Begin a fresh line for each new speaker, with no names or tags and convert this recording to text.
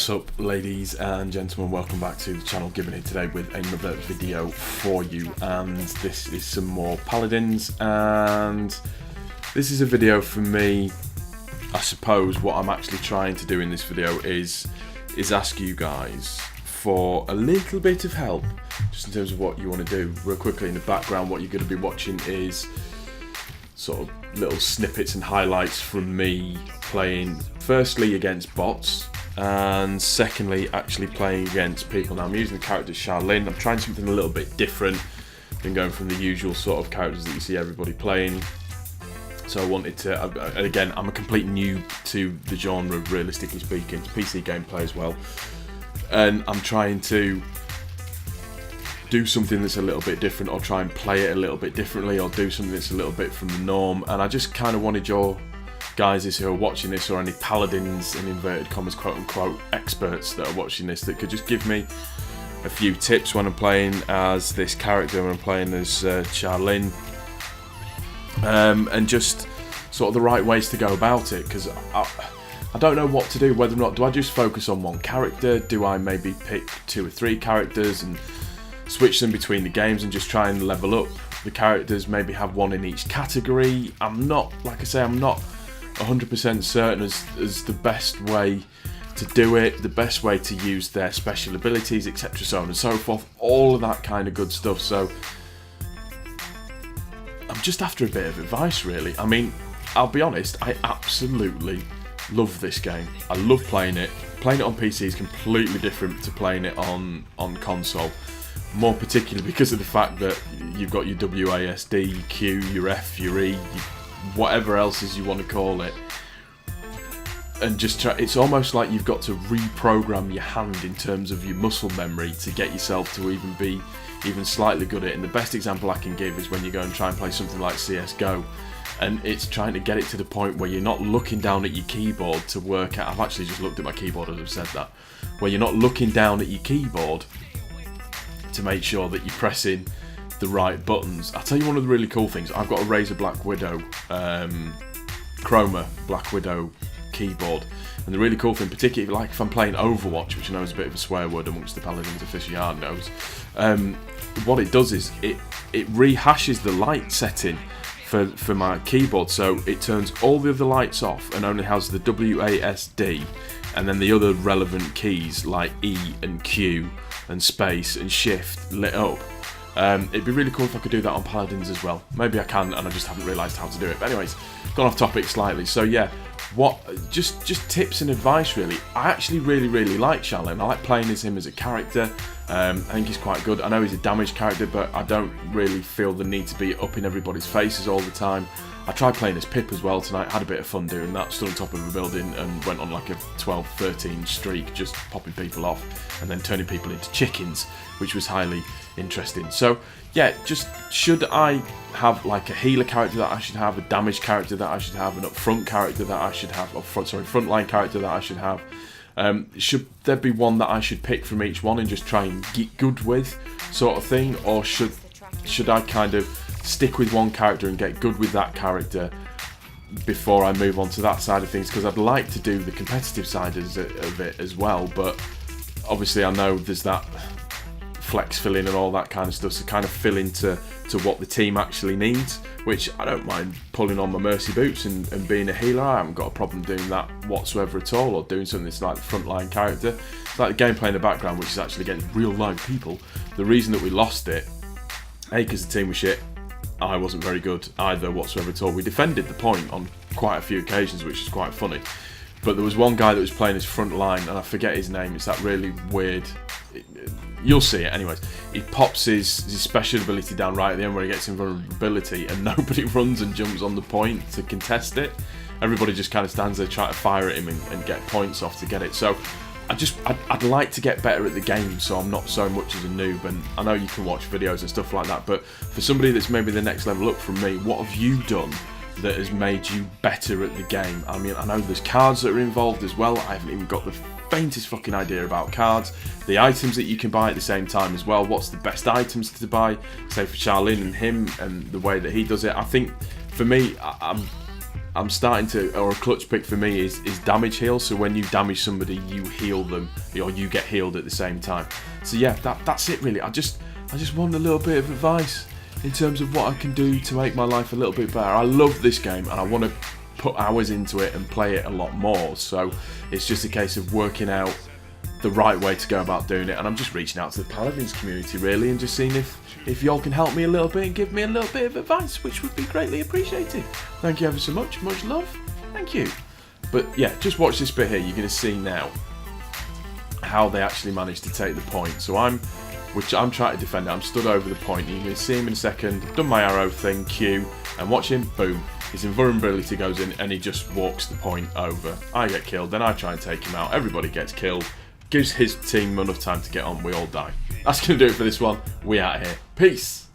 What's up, ladies and gentlemen, welcome back to the channel. Giving it today with another video for you, and this is some more Paladins, and this is a video for me. I suppose what I'm actually trying to do in this video is ask you guys for a little bit of help, just in terms of what you want to do. Real quickly, in the background, what you're going to be watching is sort of little snippets and highlights from me playing, firstly against bots, and secondly actually playing against people. Now I'm using the character Shaolin. I'm trying something a little bit different than going from the usual sort of characters that you see everybody playing. So I wanted to, again, I'm a complete noob to the genre, realistically speaking. It's PC gameplay as well, and I'm trying to do something that's a little bit different, or try and play it a little bit differently, or do something that's a little bit from the norm. And I just kind of wanted your guys who are watching this, or any Paladins in inverted commas, quote unquote, experts that are watching this, that could just give me a few tips when I'm playing as this character, when I'm playing as Shaolin, and just sort of the right ways to go about it, because I don't know what to do. Whether or not, do I just focus on one character? Do I maybe pick 2 or 3 characters and switch them between the games and just try and level up the characters, maybe have one in each category? I'm not, like I say, I'm not 100% certain as the best way to do it, the best way to use their special abilities, etc., so on and so forth, all of that kind of good stuff. So I'm just after a bit of advice, really. I mean, I'll be honest, I absolutely love this game. I love playing it. Playing it on PC is completely different to playing it on console, more particularly because of the fact that you've got your WASD, your Q, your F, your E, whatever else is you want to call it, and just try. It's almost like you've got to reprogram your hand in terms of your muscle memory to get yourself to even be slightly good at it. And the best example I can give is when you go and try and play something like CSGO, and it's trying to get it to the point where you're not looking down at your keyboard to work out. I've actually just looked at my keyboard as I've said that, where you're not looking down at your keyboard to make sure that you're pressing the right buttons. I'll tell you one of the really cool things. I've got a Razer Black Widow, Chroma Black Widow keyboard, and the really cool thing, particularly like if I'm playing Overwatch, which I know is a bit of a swear word amongst the Paladins aficionados, what it does is it rehashes the light setting for my keyboard, so it turns all the other lights off and only has the WASD and then the other relevant keys like E and Q and space and shift lit up. It'd be really cool if I could do that on Paladins as well. Maybe I can, and I just haven't realised how to do it. But anyways, gone off topic slightly. So yeah, just tips and advice, really. I actually really like Shaolin. I like playing as him as a character. I think he's quite good. I know he's a damage character, but I don't really feel the need to be up in everybody's faces all the time. I tried playing as Pip as well tonight, had a bit of fun doing that, stood on top of a building and went on like a 12-13 streak, just popping people off and then turning people into chickens, which was highly interesting. So yeah, just should I have like a healer character that I should have, a damage character that I should have, an upfront character that I should have, or frontline character that I should have? Should there be one that I should pick from each one and just try and get good with, sort of thing, or should I kind of stick with one character and get good with that character before I move on to that side of things? Because I'd like to do the competitive side of it as well, but obviously I know there's that flex filling and all that kind of stuff, so kind of fill into what the team actually needs, which I don't mind pulling on my mercy boots and being a healer. I haven't got a problem doing that whatsoever at all, or doing something that's like the frontline character. It's like the gameplay in the background, which is actually against real live people. The reason that we lost it, A, because the team was shit, I wasn't very good either whatsoever at all. We defended the point on quite a few occasions, which is quite funny, but there was one guy that was playing his front line, and I forget his name. It's that really weird, you'll see it anyways. He pops his special ability down right at the end where he gets invulnerability, and nobody runs and jumps on the point to contest it. Everybody just kind of stands there trying to fire at him and get points off to get it. So I'd like to get better at the game, so I'm not so much as a noob. And I know you can watch videos and stuff like that, but for somebody that's maybe the next level up from me, what have you done that has made you better at the game? I mean, I know there's cards that are involved as well. I haven't even got the faintest fucking idea about cards. The items that you can buy at the same time as well. What's the best items to buy, say for Shaolin and him, and the way that he does it? I think for me, I'm starting to, or a clutch pick for me is damage heal. So when you damage somebody, you heal them, or you get healed at the same time. So yeah, that's it really. I just want a little bit of advice in terms of what I can do to make my life a little bit better. I love this game and I want to put hours into it and play it a lot more. So it's just a case of working out the right way to go about doing it, and I'm just reaching out to the Paladins community really and just seeing if y'all can help me a little bit and give me a little bit of advice, which would be greatly appreciated. Thank you ever so much love, thank you. But yeah, just watch this bit here. You're going to see now how they actually managed to take the point. So I'm trying to defend it. I'm stood over the point. You're going to see him in a second. I've done my arrow thing, Q, and watch him, boom. His invulnerability goes in and he just walks the point over. I get killed, then I try and take him out. Everybody gets killed. Gives his team enough time to get on. We all die. That's going to do it for this one. We out here. Peace.